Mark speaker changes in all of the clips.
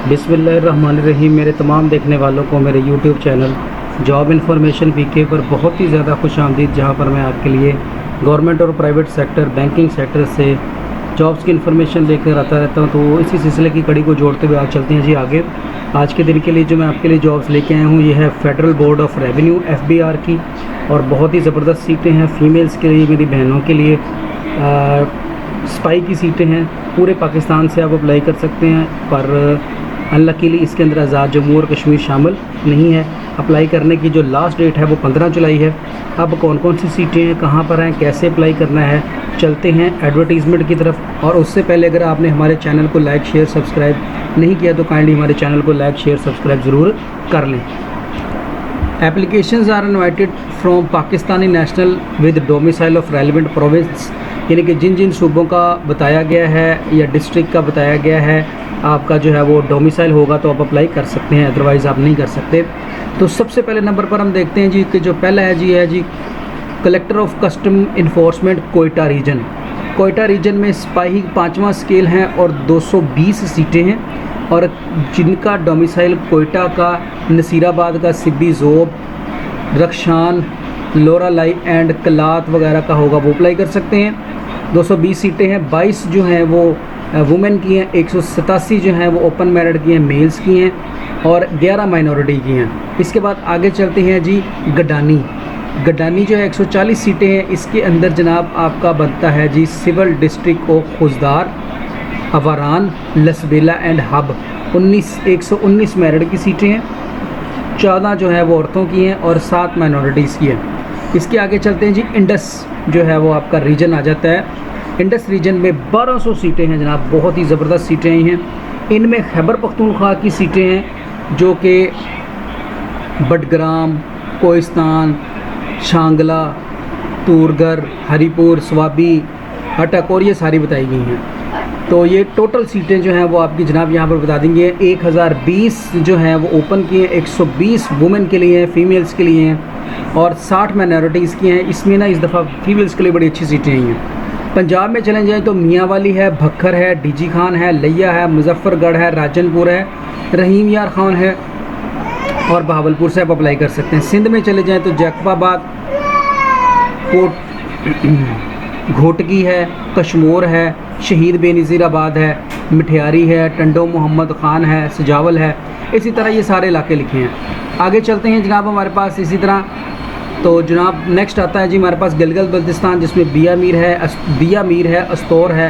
Speaker 1: बिस्मिल्लाहिर्रहमानिर्रहीम। मेरे तमाम देखने वालों को मेरे यूट्यूब चैनल जॉब इन्फॉर्मेशन पीके पर बहुत ही ज़्यादा खुश आमदीद, जहाँ पर मैं आपके लिए गवर्नमेंट और प्राइवेट सेक्टर, बैंकिंग सेक्टर से जॉब्स की इन्फॉर्मेशन लेकर आता रहता हूँ। तो इसी सिलसिले की कड़ी को जोड़ते हुए आज चलते हैं जी आगे। आज के दिन के लिए जो मैं आपके लिए जॉब्स लेके आया हूँ, ये है federal board of revenue FBR की, और बहुत ही ज़बरदस्त सीटें हैं फीमेल्स के लिए, मेरी बहनों के लिए। स्पाई की सीटें हैं, पूरे पाकिस्तान से आप अप्लाई कर सकते हैं, पर अनलकीली इसके अंदर आज़ाद जम्मू और कश्मीर शामिल नहीं है। अप्लाई करने की जो लास्ट डेट है वो 15 जुलाई है। अब कौन कौन सी सीटें हैं, कहाँ पर हैं, कैसे अप्लाई करना है, चलते हैं एडवर्टीज़मेंट की तरफ। और उससे पहले अगर आपने हमारे चैनल को लाइक शेयर सब्सक्राइब नहीं किया तो काइंडली हमारे चैनल को लाइक शेयर सब्सक्राइब ज़रूर कर लें। Applications are invited from Pakistani national with domicile of relevant province, यानी कि जिन जिन सूबों का बताया गया है या डिस्ट्रिक्ट का बताया गया है आपका जो है वो डोमिसाइल होगा तो आप अप्लाई कर सकते हैं, अदरवाइज़ आप नहीं कर सकते। तो सबसे पहले नंबर पर हम देखते हैं जी कि जो पहला है जी collector of custom enforcement Quetta region. Quetta region में सिपाही 5वां स्केल है और 220 सीटें हैं, और जिनका डोमिसाइल कोयटा का, नसीराबाद का, सिब्बी ज़ोब, रक्षान, लोरालाई एंड कलात वगैरह का होगा वो अप्लाई कर सकते हैं। 220 सीटें हैं, 22 जो हैं वो वुमेन की हैं, 187 जो हैं वो ओपन मेरिट की हैं, मेल्स की हैं, और 11 माइनॉरिटी की हैं। इसके बाद आगे चलते हैं जी गडानी जो है 140 सीटें हैं। इसके अंदर जनाब आपका बनता है जी civil district of Khuzdar, Awaran, Lasbela and Hub. 119 merit की सीटें हैं, 14 जो है वो औरतों की हैं और 7 माइनॉरिटीज़ की हैं। इसके आगे चलते हैं जी इंडस जो है वो आपका रीजन आ जाता है। इंडस रीजन में 1200 सीटें हैं जनाब, बहुत ही ज़बरदस्त सीटें आई हैं। इनमें खैबर पख्तूनख्वा की सीटें हैं जो कि बडग्राम, कोहिस्तान, शांगला, तूरगर, हरीपुर, स्वाबी, अटक और ये सारी बताई गई हैं। तो ये टोटल सीटें जो हैं वो आपकी जनाब यहाँ पर बता देंगे। 1020 जो हैं वो ओपन की हैं, 120 वुमेन के लिए हैं, फीमेल्स के लिए हैं, और 60 माइनॉरिटीज़ की हैं। इसमें ना इस दफ़ा फीमेल्स के लिए बड़ी अच्छी सीटें आई हैं। पंजाब में चले जाएँ तो मियांवाली है, भक्खर है, डीजी खान है, लिया है, मुजफ्फरगढ़ है, राजनपुर है, रहीम यार खान है, और बहावलपुर से आप अप्लाई कर सकते हैं। सिंध में चले जाएँ तो जैकबाबाद, घोटकी है, कश्मोर है, शहीद बेनज़ीराबाद है, मिठियारी है, टंडो मोहम्मद ख़ान है, सजावल है। इसी तरह ये सारे इलाके लिखे हैं। आगे चलते हैं जनाब हमारे पास इसी तरह। तो जनाब नेक्स्ट आता है जी हमारे पास गिलगित बल्तिस्तान, जिसमें दिया मीर है, अस्तौर है,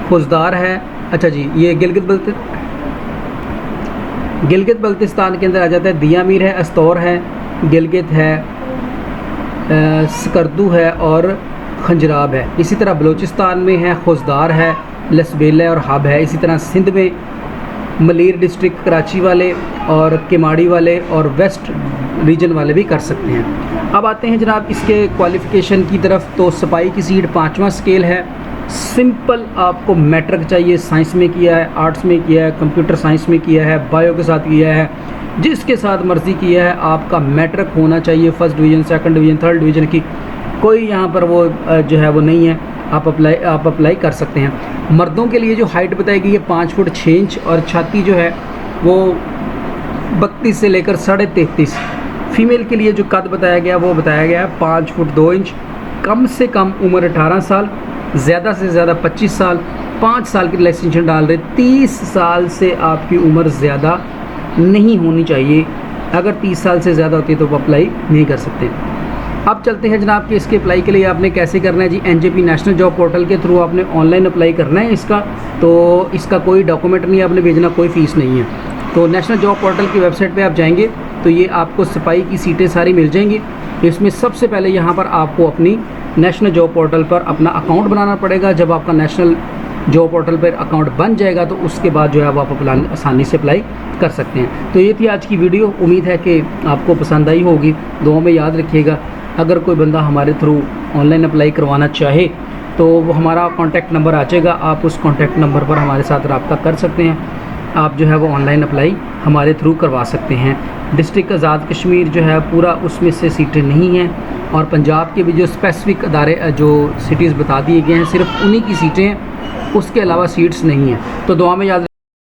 Speaker 1: खुजदार है। अच्छा जी, ये गिलगित बल्तिस्तान के अंदर आ जाता है। दिया मीर है, अस्तौर है, गिलगित है, सकरदू है और खंजराब है। इसी तरह बलूचिस्तान में है, खुजदार है, लसबेला और हब है। इसी तरह सिंध में मलीर डिस्ट्रिक्ट, कराची वाले और केमाड़ी वाले और वेस्ट रीजन वाले भी कर सकते हैं। अब आते हैं जनाब इसके क्वालिफ़िकेशन की तरफ। तो सिपाही की सीट 5वां स्केल है। सिंपल आपको मैट्रिक चाहिए, साइंस में किया है, आर्ट्स में किया है, कंप्यूटर साइंस में किया है, बायो के साथ किया है, जिसके साथ मर्ज़ी किया है, आपका मैट्रिक होना चाहिए। First division, second division, third division की कोई यहाँ पर वो जो है वो नहीं है, आप अप्लाई कर सकते हैं। मर्दों के लिए जो हाइट बताई गई है 5 फुट 6 इंच, और छाती जो है वो 32 से लेकर 33.5। फीमेल के लिए जो कद बताया गया वो बताया गया है 5 फुट 2 इंच। कम से कम उम्र 18 साल, ज़्यादा से ज़्यादा 25 साल। 5 साल की रिलैक्सेशन डाल रहे, 30 साल से आपकी उम्र ज़्यादा नहीं होनी चाहिए। अगर 30 साल से ज़्यादा होती है तो वो अप्लाई नहीं कर सकते। अब चलते हैं जनाब कि इसके अप्लाई के लिए आपने कैसे करना है जी। NJP नेशनल जॉब पोर्टल के थ्रू आपने ऑनलाइन अप्लाई करना है इसका। तो इसका कोई डॉक्यूमेंट नहीं आपने भेजना, कोई फ़ीस नहीं है। तो नेशनल जॉब पोर्टल की वेबसाइट पे आप जाएंगे तो ये आपको सिपाही की सीटें सारी मिल जाएंगी। इसमें सबसे पहले यहाँ पर आपको अपनी नेशनल जॉब पोर्टल पर अपना अकाउंट बनाना पड़ेगा। जब आपका नेशनल जॉब पोर्टल पर अकाउंट बन जाएगा तो उसके बाद जो है वो आप आसानी से अप्लाई कर सकते हैं। तो ये थी आज की वीडियो, उम्मीद है कि आपको पसंद आई होगी। दुआ में याद रखिएगा, अगर कोई बंदा हमारे थ्रू ऑनलाइन अप्लाई करवाना चाहे तो वो हमारा कॉन्टैक्ट नंबर आ जाएगा, आप उस कॉन्टैक्ट नंबर पर हमारे साथ रब्ता कर सकते हैं। आप जो है वो ऑनलाइन अप्लाई हमारे थ्रू करवा सकते हैं। डिस्ट्रिक्ट आज़ाद कश्मीर जो है पूरा उसमें से सीटें नहीं हैं, और पंजाब के भी जो स्पेसिफ़िक अदारे जो सिटीज़ बता दिए गए हैं सिर्फ उन्हीं की सीटें हैं, उसके अलावा सीट्स नहीं हैं। तो दुआ में याद